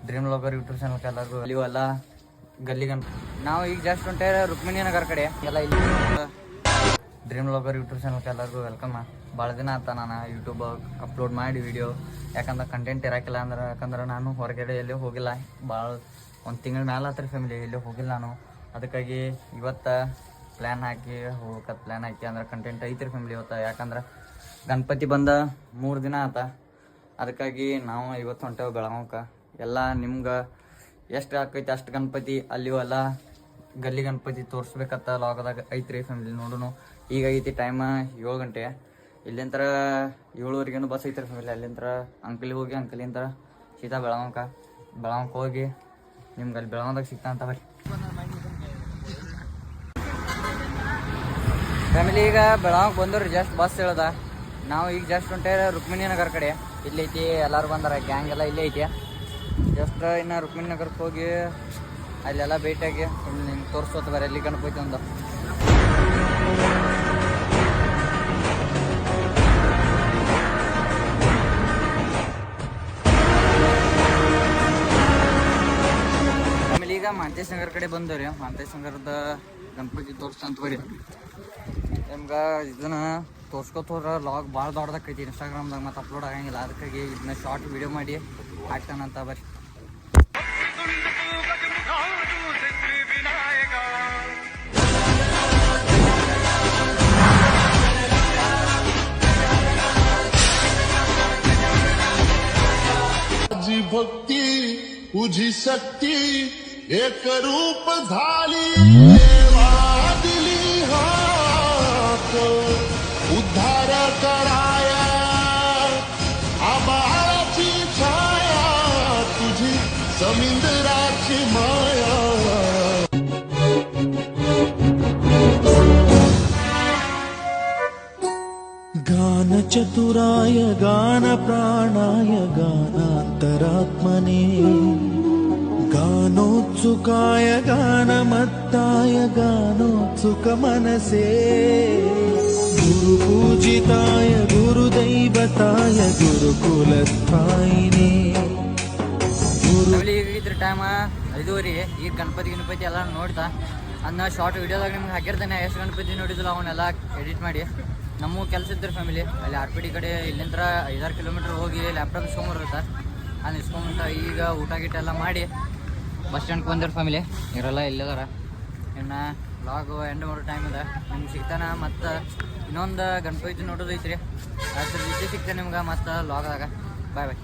Dream logger YouTube ಚಾನಲ್ಗೆ ಎಲ್ಲರಿಗೂ ಅಲ್ಲಿವಲ್ಲ ಗಲ್ಲಿಗನ್ ನಾವು ಈಗ ಜಸ್ಟ್ ಹೊಂಟೆ ರುಕ್ಮಿಣಿ ನಗರ್ ಕಡೆ ಎಲ್ಲ ಇಲ್ಲಿ ಡ್ರೀಮ್ ಲಾಗರ್ ಯೂಟ್ಯೂಬ್ ಚಾನಲ್ಗೆ ಎಲ್ಲರಿಗೂ ವೆಲ್ಕಮ್. ಭಾಳ ದಿನ ಆತ ನಾನು ಯೂಟ್ಯೂಬ್ ಅಪ್ಲೋಡ್ ಮಾಡಿ ವಿಡಿಯೋ, ಯಾಕಂದ್ರೆ ಕಂಟೆಂಟ್ ಇರೋಕ್ಕಿಲ್ಲ ಯಾಕಂದ್ರೆ ನಾನು ಹೊರಗಡೆ ಎಲ್ಲೂ ಹೋಗಿಲ್ಲ. ಭಾಳ ಒಂದು ತಿಂಗಳ ಮೇಲೆ ಹತ್ರ ಫ್ಯಾಮಿಲಿ ಎಲ್ಲೂ ಹೋಗಿಲ್ಲ ನಾನು. ಅದಕ್ಕಾಗಿ ಇವತ್ತು ಪ್ಲ್ಯಾನ್ ಹಾಕಿ ಹೋಗ್ಬೇಕಂತ ಪ್ಲ್ಯಾನ್ ಹಾಕಿ ಅಂದ್ರೆ ಕಂಟೆಂಟ್ ಐತ್ರಿ ಫ್ಯಾಮಿಲಿ ಇವತ್ತು. ಯಾಕಂದ್ರೆ ಗಣಪತಿ ಬಂದ 3 ದಿನ ಆತ. ಅದಕ್ಕಾಗಿ ನಾವು ಇವತ್ತು ಹೊಂಟೇವೆ ಬೆಳಗಾವಕ್ಕೆ. ಎಲ್ಲ ನಿಮ್ಗೆ ಎಷ್ಟು ಆಕೈತಿ ಅಷ್ಟು ಗಣಪತಿ ಅಲ್ಲಿವಲ್ಲ ಗಲ್ಲಿ ಗಣಪತಿ ತೋರಿಸ್ಬೇಕಂತ ಲಾಗದಾಗ ಐತ್ರಿ ಫ್ಯಾಮಿಲಿ. ನೋಡೋಣ ಈಗ ಐತಿ ಟೈಮ್ 7 ಗಂಟೆ. ಇಲ್ಲಿಂದ 7:30 ಬಸ್ ಐತ್ರಿ ಫ್ಯಾಮಿಲಿ. ಅಲ್ಲಿಂದ ಅಂಕಲಿಗೆ ಹೋಗಿ ಅಂಕಲಿಂದ ಸೀದಾ ಬೆಳಗಾವಕ್ಕೆ ಹೋಗಿ ನಿಮ್ಗೆ ಅಲ್ಲಿ ಬೆಳಗಾವದಾಗ ಸಿಗ್ತಾ ಅಂತ ಬರ್ರಿ ಫ್ಯಾಮಿಲಿ. ಈಗ ಬೆಳಗಾವಕ್ಕೆ ಬಂದವ್ರಿ ಜಸ್ಟ್ ಬಸ್ ಹೇಳ್ದ. ನಾವು ಈಗ ಜಸ್ಟ್ ಹೊಂಟೆ ರುಕ್ಮಿಣಿ ನಗರ್ ಕಡೆ. ಇಲ್ಲಿ ಐತಿ, ಎಲ್ಲರೂ ಬಂದಾರ, ಗ್ಯಾಂಗ್ ಎಲ್ಲ ಇಲ್ಲೇ ಐತಿ. ಜಸ್ಟ್ ಇನ್ನು ರುಕ್ಮಿಣಿ ನಗರಕ್ಕೆ ಹೋಗಿ ಅಲ್ಲೆಲ್ಲ ಭೇಟಿಯಾಗಿ ನಿಮ್ಗೆ ತೋರಿಸೋದು ಬರೀ ಎಲ್ಲಿ ಗಣಪತಿ ಒಂದು. ಆಮೇಲೆ ಈಗ ಮಾಂತೇಶ್ ನಗರ್ ಕಡೆ ಬಂದವ್ರಿ. ಮಾಂತೇಶ್ ನಗರದ ಗಣಪತಿ ತೋರಿಸ್ತಂತ ಬರೀ ನಿಮ್ಗೆ. ಇದನ್ನ ತೋರ್ಸ್ಕೊತೋರ ಲಾಗ್ ಭಾಳ ದೊಡ್ಡದಾಕೈತಿ ಇನ್ಸ್ಟಾಗ್ರಾಮ್ದಾಗ, ಮತ್ತು ಅಪ್ಲೋಡ್ ಆಗಂಗಿಲ್ಲ. ಅದಕ್ಕಾಗಿ ಇದನ್ನ ಶಾರ್ಟ್ ವಿಡಿಯೋ ಮಾಡಿ ಹಾಕ್ತಾನಂತ ಬರ್ರಿ. भक्ती तुझी शक्ती एक रूप झाली, दिली हाक उद्धार कराया, आबाळाची छाया तुझी समुद्राची माया. गान चतुराय गान प्राणाय गानान्तरात्मने, गानोत्सुकाय गानमत्ताय गानोत्सुक मनसे, गुरुपूजिताय गुरुदैवताय गुरुकुलस्थायिने. ಇದ್ರ ಟೈಮ್ 5:30. ಈಗ ಗಣಪತಿ ಎಲ್ಲ ನೋಡ್ತಾ ಅದನ್ನ ಶಾರ್ಟ್ ವಿಡಿಯೋದಾಗ ನಿಮ್ಗೆ ಹಾಕಿರ್ತೇನೆ. ಎಷ್ಟು ಗಣಪತಿ ನೋಡಿದಿಲ್ಲ ಅವನ್ನೆಲ್ಲ ಎಡಿಟ್ ಮಾಡಿ. ನಮ್ಮ ಕೆಲಸ ಇದ್ದರು ಫ್ಯಾಮಿಲಿ ಅಲ್ಲಿ RPD ಕಡೆ. ಇಲ್ಲಿಂದ 5-6 ಕಿಲೋಮೀಟ್ರ್ ಹೋಗಿ ಲ್ಯಾಪ್ಟಾಪ್ ಇಸ್ಕೊಂಬರುತ್ತೆ. ಅಲ್ಲಿ ಇಸ್ಕೊಂಬಂತ ಈಗ ಊಟ ಗೀಟ ಎಲ್ಲ ಮಾಡಿ ಬಸ್ ಸ್ಟ್ಯಾಂಡ್ಗೆ ಬಂದಿರೋ ಫ್ಯಾಮಿಲಿ. ಇವರೆಲ್ಲ ಇಲ್ಲದಾರ. ಇನ್ನು ಲಾಗು ಎಂಡ್ ಮಾಡೋ ಟೈಮ್ ಇದೆ. ನಿಮ್ಗೆ ಸಿಗ್ತಾನೆ ಮತ್ತು ಇನ್ನೊಂದು ಗಣಪತಿ ನೋಡೋದೈತ್ರಿ. ಅದ್ರ ಜೊತೆ ಸಿಗ್ತಾನೆ ನಿಮ್ಗೆ ಮತ್ತು ಲಾಗ್ದಾಗ. ಬಾಯ್ ಬಾಯ್.